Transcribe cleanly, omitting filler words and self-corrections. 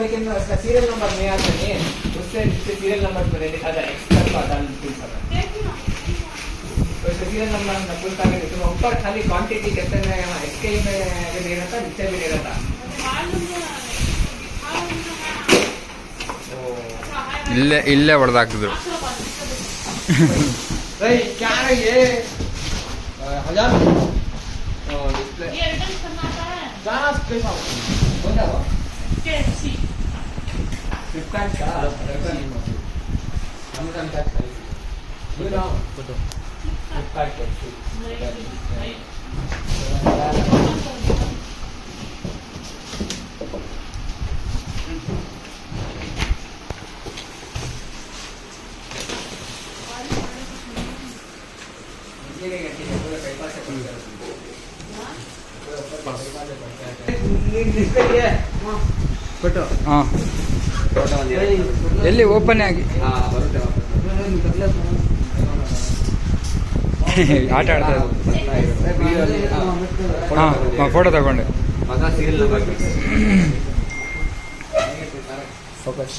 लेकिन उसका serial number नहीं आता नहीं, उससे सीरियल नंबर पर एक्स्ट्रा डाल सीरियल नंबर पुल का ऊपर खाली क्वांटिटी कहते हैं SK में दे रहा था, नीचे भी दे रहा था। ಇಲ್ಲೇ ಹೊಡೆದಾಕಿದ್ರು. क्या है ये 1000 डिस्प्ले ये रिटर्न करना आता है जाना कैसा हो जाएगा कैसी फ्लिपकार्ट का अमेज़न का ये ना फोटो फ्लिपकार्ट का ಫೋಟೋ ಹಾಂ ಎಲ್ಲಿ ಓಪನ್ ಆಗಿ ಆಟ ಆಡ್ತಾ ಹಾಂ ಫೋಟೋ ತಗೊಂಡೆ ಫೋಕಸ್